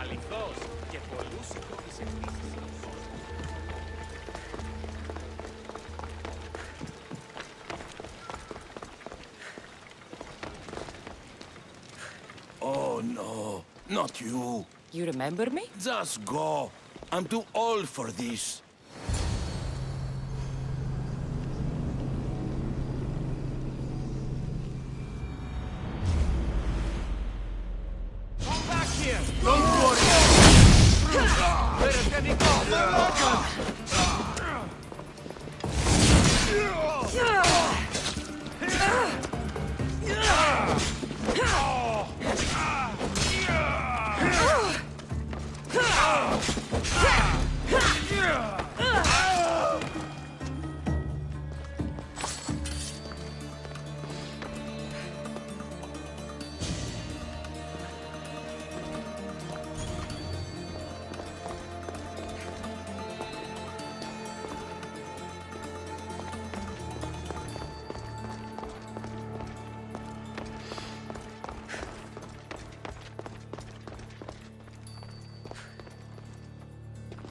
Αληθώς και πολλούς συντρόφους επίσης. Oh no, not you. You remember me? Just go. I'm too old for this. Come back here! Don't worry! Where can he go?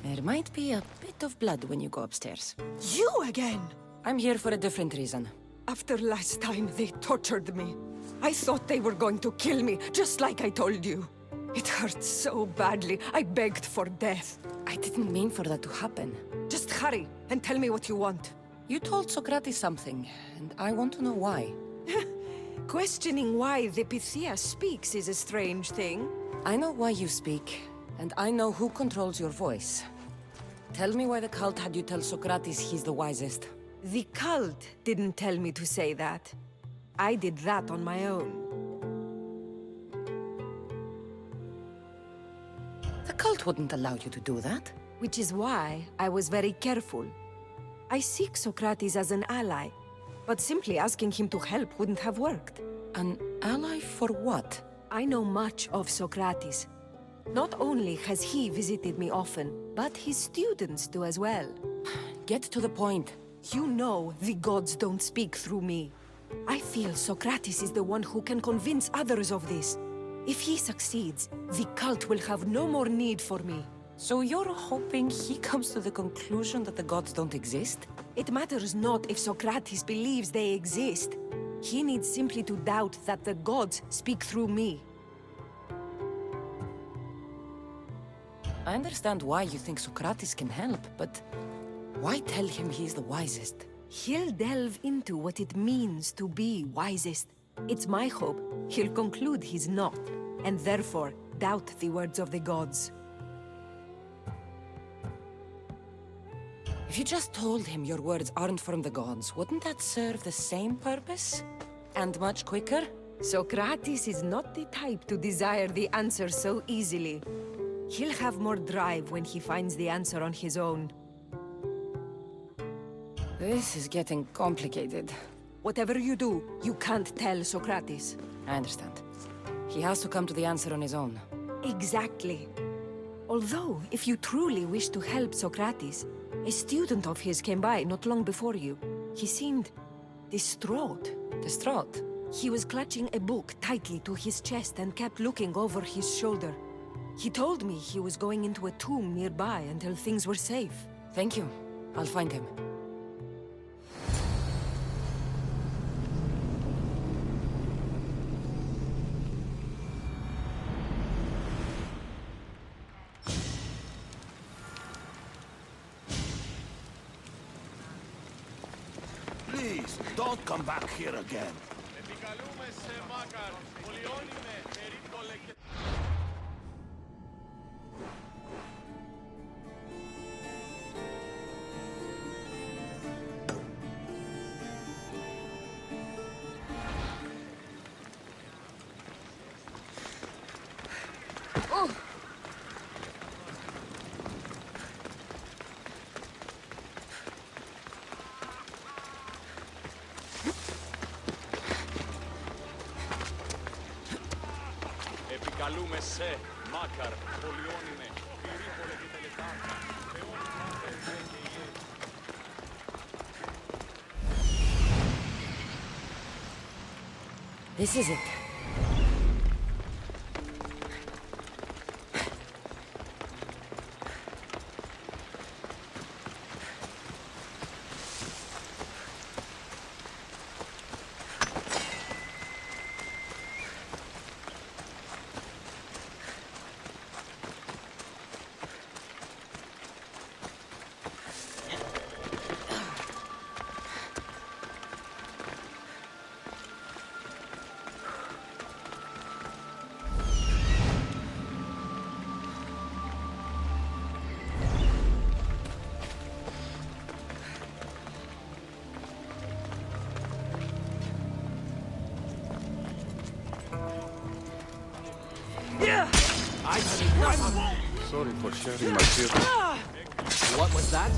There might be a bit of blood when you go upstairs. You again! I'm here for a different reason. After last time, they tortured me. I thought they were going to kill me, just like I told you. It hurt so badly, I begged for death. I didn't mean for that to happen. Just hurry, and tell me what you want. You told Socrates something, and I want to know why. Questioning why the Pythia speaks is a strange thing. I know why you speak, and I know who controls your voice. Tell me why the cult had you tell Socrates he's the wisest. The cult didn't tell me to say that. I did that on my own. The cult wouldn't allow you to do that. Which is why I was very careful. I seek Socrates as an ally, but simply asking him to help wouldn't have worked. An ally for what? I know much of Socrates. Not only has he visited me often, but his students do as well. Get to the point. You know the gods don't speak through me. I feel Socrates is the one who can convince others of this. If he succeeds, the cult will have no more need for me. So you're hoping he comes to the conclusion that the gods don't exist? It matters not if Socrates believes they exist. He needs simply to doubt that the gods speak through me. I understand why you think Socrates can help, but why tell him he's the wisest? He'll delve into what it means to be wisest. It's my hope he'll conclude he's not, and therefore doubt the words of the gods. If you just told him your words aren't from the gods, wouldn't that serve the same purpose? And much quicker? Socrates is not the type to desire the answer so easily. He'll have more drive when he finds the answer on his own. This is getting complicated. Whatever you do, you can't tell Socrates. I understand. He has to come to the answer on his own. Exactly. Although, if you truly wish to help Socrates, a student of his came by not long before you. He seemed distraught. Distraught? He was clutching a book tightly to his chest and kept looking over his shoulder. He told me he was going into a tomb nearby until things were safe. Thank you. I'll find him. Please, don't come back here again. Επικαλούμε σε, Μάκαρ, Πολιόνιμε, Πυρίπολε και Τελετάρκα, Θεόν Μάθε και This is it. Sorry for sharing my feelings. What was that?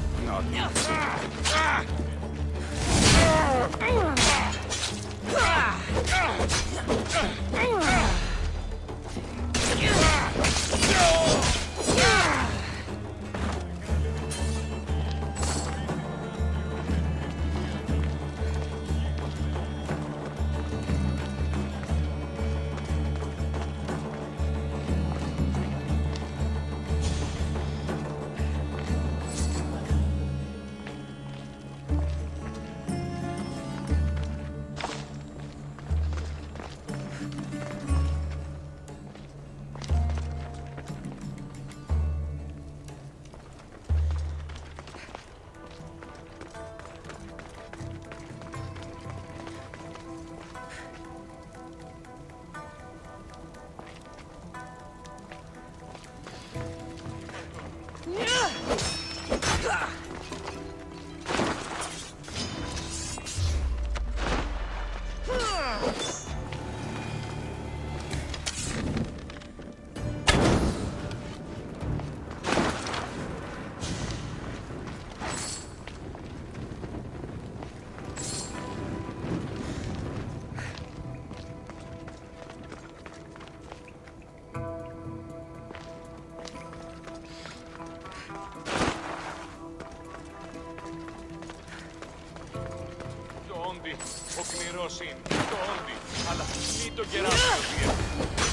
Ο κληρός είναι, το όντι, αλλά μην το κεράσω, κύριε.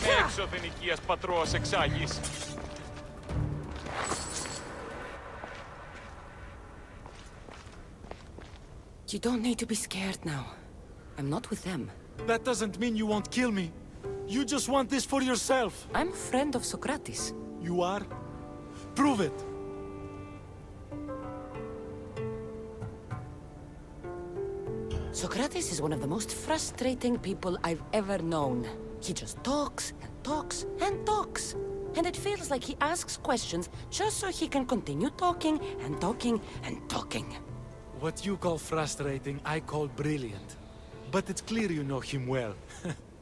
Είμαι έξωθεν οικίας πατρόας εξάγης. You don't need to be scared now. I'm not with them. That doesn't mean you won't kill me. You just want this for yourself. I'm a friend of Socrates. You are? Prove it. Socrates is one of the most frustrating people I've ever known. He just talks and talks and talks. And it feels like he asks questions just so he can continue talking and talking and talking. What you call frustrating, I call brilliant. But it's clear you know him well.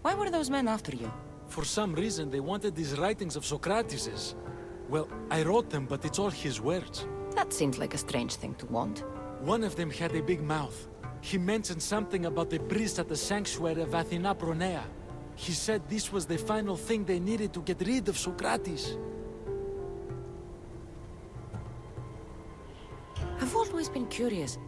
Why were those men after you? For some reason, they wanted these writings of Socrates's. Well, I wrote them, but it's all his words. That seems like a strange thing to want. One of them had a big mouth. He mentioned something about the priest at the sanctuary of Athena Pronea. He said this was the final thing they needed to get rid of Socrates. I've always been curious.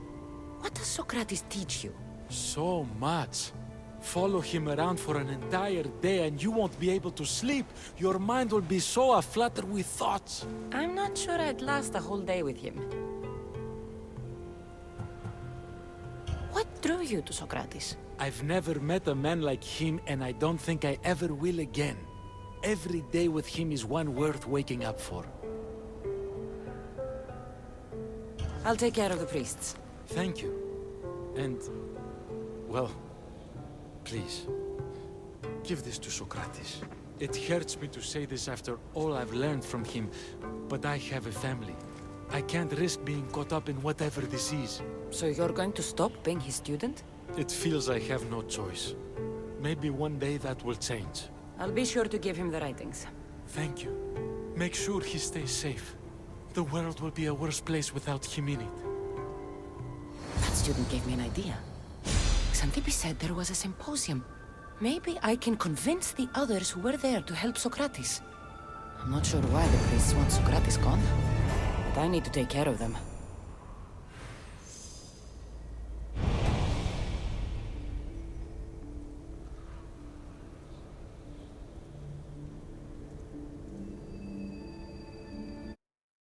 What does Socrates teach you? So much. Follow him around for an entire day and you won't be able to sleep. Your mind will be so aflutter with thoughts. I'm not sure I'd last a whole day with him. What drew you to Socrates? I've never met a man like him and I don't think I ever will again. Every day with him is one worth waking up for. I'll take care of the priests. Thank you. And, well, please, give this to Socrates. It hurts me to say this after all I've learned from him, but I have a family. I can't risk being caught up in whatever this is. So you're going to stop being his student? It feels I have no choice. Maybe one day that will change. I'll be sure to give him the writings. Thank you. Make sure he stays safe. The world will be a worse place without him in it. That student gave me an idea. Xanthippe said there was a symposium. Maybe I can convince the others who were there to help Socrates. I'm not sure why the priests want Socrates gone, but I need to take care of them.